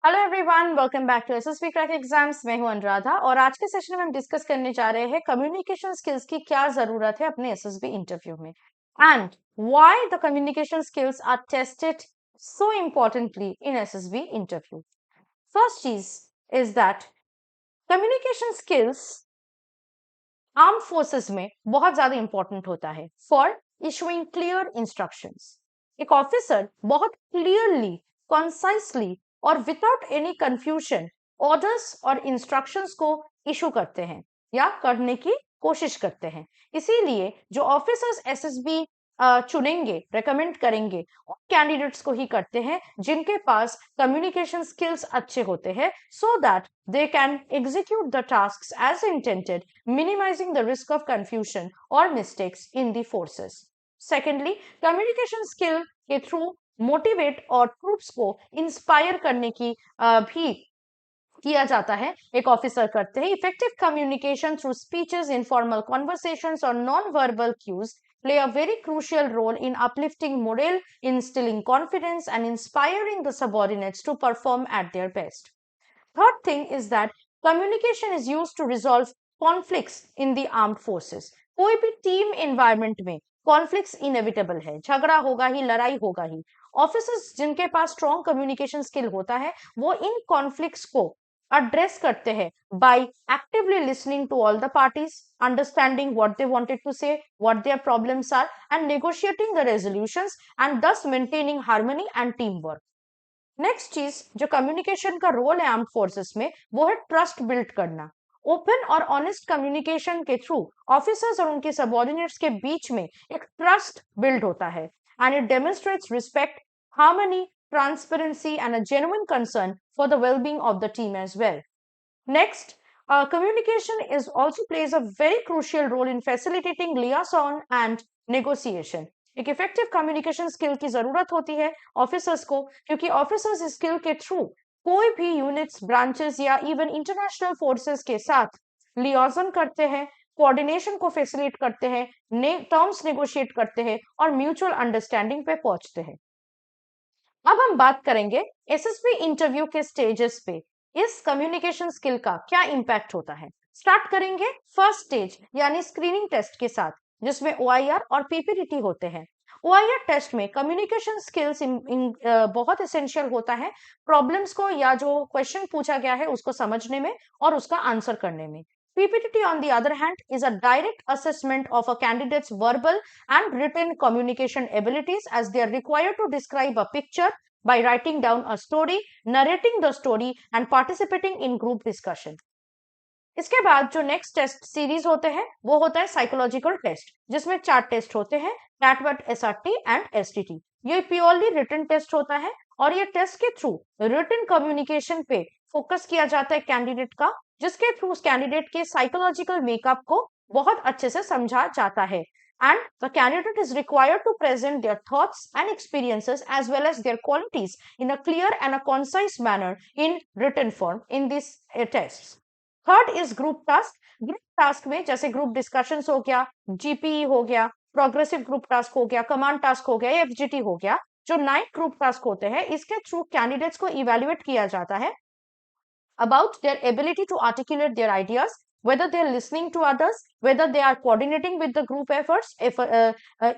Hello everyone, welcome back to SSB crack exams. मैं हूं अनुराधा और आज के सेशन में हम डिस्कस करने जा रहे हैं कम्युनिकेशन स्किल्स की क्या जरूरत है अपने एसएसबी इंटरव्यू में and why the communication skills are tested so importantly in SSB interview. First चीज is that communication skills armed forces में बहुत ज्यादा इंपॉर्टेंट होता है फॉर इशूइंग क्लियर इंस्ट्रक्शंस। एक ऑफिसर बहुत क्लियरली, कॉन्साइसली और विदाउट एनी कंफ्यूजन ऑर्डर्स और इंस्ट्रक्शंस को इशू करते हैं या करने की कोशिश करते हैं। इसीलिए जो ऑफिसर्स एसएसबी चुनेंगे, रेकमेंड करेंगे, उन कैंडिडेट्स को ही करते हैं जिनके पास कम्युनिकेशन स्किल्स अच्छे होते हैं, so that they can execute the tasks as intended, minimizing the risk of confusion or mistakes in the forces. Secondly, communication skill के थ्रू मोटिवेट और ट्रूप्स को इंस्पायर करने की भी किया जाता है, एक ऑफिसर करते हैं। Effective communication through speeches, informal conversations और non verbal cues play a very crucial role in uplifting morale, instilling confidence, and inspiring the subordinates to perform at their best. Third thing is that communication is used to resolve conflicts in the armed forces. कोई भी team environment में conflicts inevitable है, झगड़ा होगा ही, लड़ाई होगा ही। Officers जिनके पास strong communication skill होता है वो इन कॉन्फ्लिक्ट्स को address करते हैं by actively listening to all the parties, understanding what they wanted to say, what their problems are, and negotiating the resolutions, and thus maintaining harmony and teamwork. Next चीज जो communication का role है armed forces में, वो है trust build करना। Open और honest communication के थ्रू ऑफिसर्स और उनके सबऑर्डिनेट्स के बीच में एक ट्रस्ट बिल्ड होता है and it demonstrates respect, harmony, transparency and a genuine concern for the wellbeing of the team as well. Next, communication is also plays a very crucial role in facilitating liaison and negotiation. एक effective communication skill की जरूरत होती है officers को, क्योंकि officers इस skill के through कोई भी यूनिट्स, ब्रांचेस या इवन इंटरनेशनल फोर्सेस के साथ लियाजन करते हैं, कोऑर्डिनेशन को फैसिलिटेट करते हैं, टर्म्स नेगोशिएट करते हैं और म्यूचुअल अंडरस्टैंडिंग पे पहुंचते हैं। अब हम बात करेंगे एसएसबी इंटरव्यू के स्टेजेस पे इस कम्युनिकेशन स्किल का क्या इंपैक्ट होता है। स्टार्ट करेंगे फर्स्ट स्टेज यानी स्क्रीनिंग टेस्ट के साथ, जिसमें ओआईआर और पीपीटीटी होते हैं। ओआईआर टेस्ट में कम्युनिकेशन स्किल्स बहुत एसेंशियल होता है प्रॉब्लम्स को या जो क्वेश्चन पूछा गया है उसको समझने में और उसका आंसर करने में। PPTT, on the other hand, is a direct assessment of a candidate's verbal and written communication abilities, as they are required to describe a picture by writing down a story, narrating the story, and participating in group discussion. इसके बाद जो next test series होते हैं वो होता है psychological test, जिसमें 4 test होते हैं, कैटवर्ट, एसआरटी एंड एसटीटी। ये प्योरली रिटन टेस्ट होता है और ये टेस्ट के थ्रू रिटन कम्युनिकेशन पे फोकस किया जाता है कैंडिडेट का, जिसके थ्रू उस कैंडिडेट के साइकोलॉजिकल मेकअप को बहुत अच्छे से समझा जाता है and the candidate is required to present their thoughts and experiences as well as their qualities in a clear and a concise manner in written form in these tests. Third is group task. Group task में जैसे group discussions हो गया, GPE हो गया, progressive group task हो गया, command task हो गया, एफजीटी हो गया, जो 9 ग्रुप टास्क होते हैं, इसके थ्रू कैंडिडेट्स को इवेल्युएट किया जाता है about their ability to articulate their ideas, whether they are listening to others, whether they are coordinating with the group efforts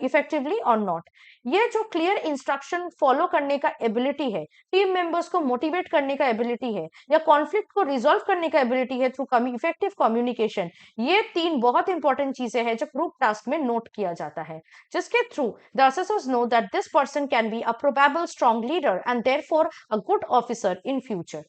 effectively or not. ये जो क्लियर इंस्ट्रक्शन फॉलो करने का एबिलिटी है, team members को motivate करने का ability है या कॉन्फ्लिक्ट को रिजॉल्व करने का एबिलिटी है थ्रू इफेक्टिव कम्युनिकेशन, ये 3 बहुत इंपॉर्टेंट चीजें हैं जो ग्रुप टास्क में नोट किया जाता है, जिसके through the assessors know that this person can be a probable strong leader and therefore a good officer in future.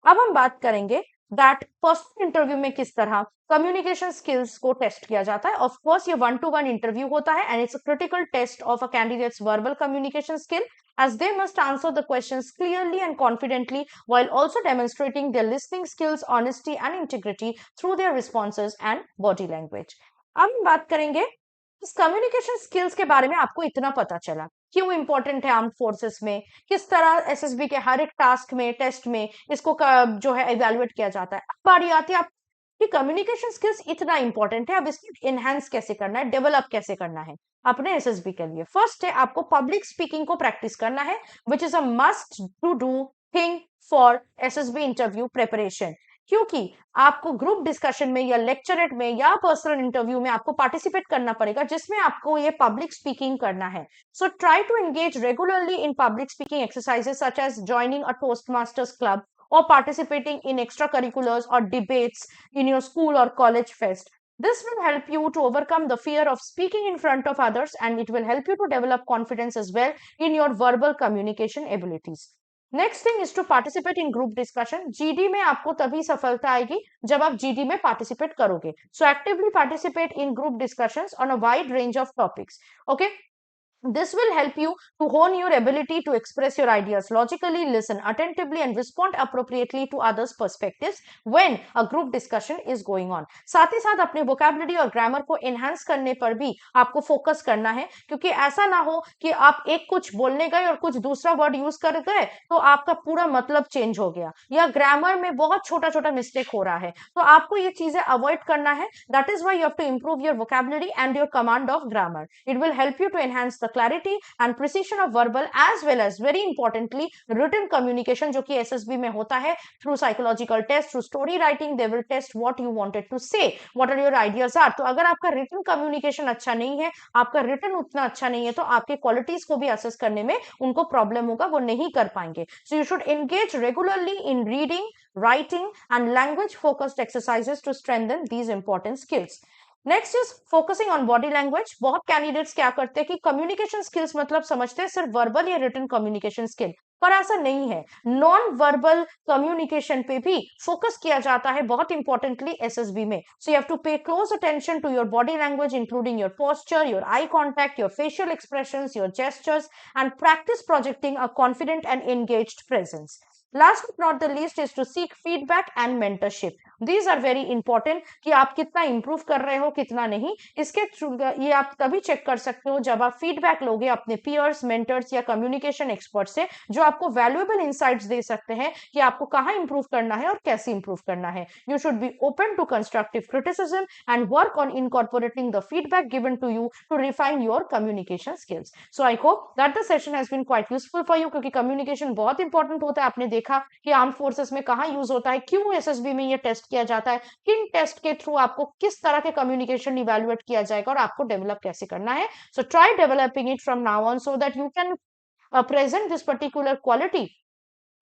अब हम बात करेंगे दैट पर्सनल इंटरव्यू में किस तरह कम्युनिकेशन स्किल्स को टेस्ट किया जाता है। ऑफ कोर्स ये 1-to-1 इंटरव्यू होता है and it's a critical test of a candidate's verbal communication skill, as they must answer the questions clearly and confidently while also demonstrating their listening skills, honesty and integrity through their responses and body language. अब हम बात करेंगे इस communication skills के बारे में आपको इतना पता चला क्यों इंपॉर्टेंट है आर्म्ड फोर्सेस में, किस तरह एसएसबी के हर एक टास्क में, टेस्ट में इसको जो है इवेल्युएट किया जाता है। अब बारी आती है आपकी कम्युनिकेशन स्किल्स इतना इंपॉर्टेंट है, अब इसको एनहांस कैसे करना है, डेवलप कैसे करना है अपने एसएसबी के लिए। फर्स्ट है आपको पब्लिक स्पीकिंग को प्रैक्टिस करना है, which is a must to do thing for SSB interview preparation, क्योंकि आपको ग्रुप डिस्कशन में या लेक्चरेट में या पर्सनल इंटरव्यू में आपको पार्टिसिपेट करना पड़ेगा, जिसमें आपको ये पब्लिक स्पीकिंग करना है. So try to engage regularly in public speaking exercises such as joining a Toastmasters club or participating in extracurriculars or debates in your school or college fest. This will help you to overcome the fear of speaking in front of others, and it will help you to develop confidence as well in your verbal communication abilities. Next thing is to participate in group discussion. GD में आपको तभी सफलता आएगी जब आप GD में participate करोगे. So actively participate in group discussions on a wide range of topics. Okay, this will help you to hone your ability to express your ideas logically, listen attentively, and respond appropriately to others' perspectives when a group discussion is going on. साथ ही साथ अपने vocabulary और grammar को enhance करने पर भी आपको focus करना है, क्योंकि ऐसा ना हो कि आप एक कुछ बोलने गए और कुछ दूसरा word use कर गए तो आपका पूरा मतलब change हो गया, या grammar में बहुत छोटा छोटा mistake हो रहा है. तो आपको ये चीजें avoid करना है. That is why you have to improve your vocabulary and your command of grammar. It will help you to enhance the clarity and precision of verbal as well as very importantly written communication, जो कि SSB में होता है. through psychological test, through story writing, they will test what you wanted to say, what are your ideas are. तो अगर आपका written communication अच्छा नहीं है, आपका written उतना अच्छा नहीं है, तो आपके qualities को भी assess करने में उनको problem होगा, वो नहीं कर पाएंगे. So you should engage regularly in reading, writing and language focused exercises to strengthen these important skills. Next is focusing on body language. बहुत कैंडिडेट्स क्या करते हैं कि कम्युनिकेशन स्किल्स मतलब समझते हैं सिर्फ वर्बल या रिटन कम्युनिकेशन स्किल, पर ऐसा नहीं है. नॉन वर्बल कम्युनिकेशन पे भी फोकस किया जाता है बहुत इंपॉर्टेंटली एसएसबी में. So you have to pay close attention to your body language including your posture, your eye contact, your facial expressions, your gestures and practice projecting a confident and engaged presence. Last but not the least is to seek feedback and mentorship. These are very important कि आप कितना improve कर रहे हो कितना नहीं. इसके through ये आप तभी चेक कर सकते हो जब आप फीडबैक लोगे अपने peers, mentors या communication experts से, जो आपको valuable insights दे सकते हैं कि आपको कहाँ improve करना है और कैसे improve करना है. You should be open to constructive criticism and work on incorporating the feedback given to you to refine your communication skills. So I hope that the session has been quite useful for you, क्योंकि communication बहुत important होता है. आपने देखा कि arm forces में कहां use होता है, क्यों एसएसबी में ये टेस्ट किया जाता है, किन टेस्ट के थ्रू आपको किस तरह के कम्युनिकेशन इवैल्यूएट किया जाएगा और आपको डेवलप कैसे करना है. So try developing it from now on so that you can present this particular quality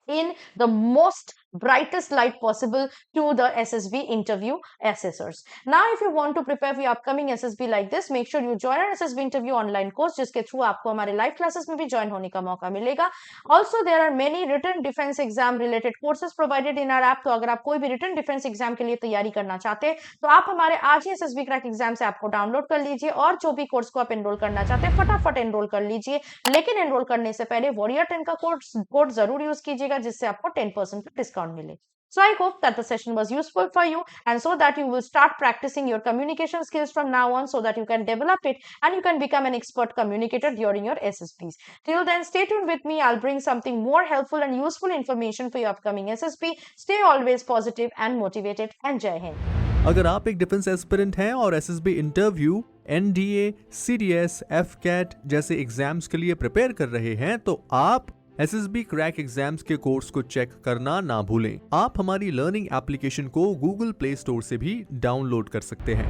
in the most brightest light possible to the SSB interview assessors. Now, if you want to prepare for your upcoming SSB like this, make sure you join our SSB interview online course, जिसके through आपको हमारे live classes में भी join होने का मौका मिलेगा. Also, there are many written defense exam related courses provided in our app. तो अगर आप कोई भी written defense exam के लिए तैयारी करना चाहते हैं, तो आप हमारे आज ही SSB क्रैक एग्जाम से आपको डाउनलोड कर लीजिए, और जो भी कोर्स को आप एनरोल करना चाहते हैं फटाफट एनरोल कर लीजिए. लेकिन एनरोल करने से पहले वॉरियर 10 का कोड जरूर यूज कीजिएगा, जिससे आपको 10% का डिस्काउंट मिले. So I hope that the session was useful for you, and so that you will start practicing your communication skills from now on, so that you can develop it and you can become an expert communicator during your SSBs. Till then, stay tuned with me. I'll bring something more helpful and useful information for your upcoming SSB. Stay always positive and motivated, and Jai Hind. अगर आप एक defence aspirant हैं और SSB interview, NDA, CDS, AFCAT जैसे exams के लिए prepare कर रहे हैं, तो आप एसएसबी क्रैक एग्जाम्स के कोर्स को चेक करना ना भूलें. आप हमारी लर्निंग एप्लीकेशन को गूगल प्ले स्टोर से भी डाउनलोड कर सकते हैं.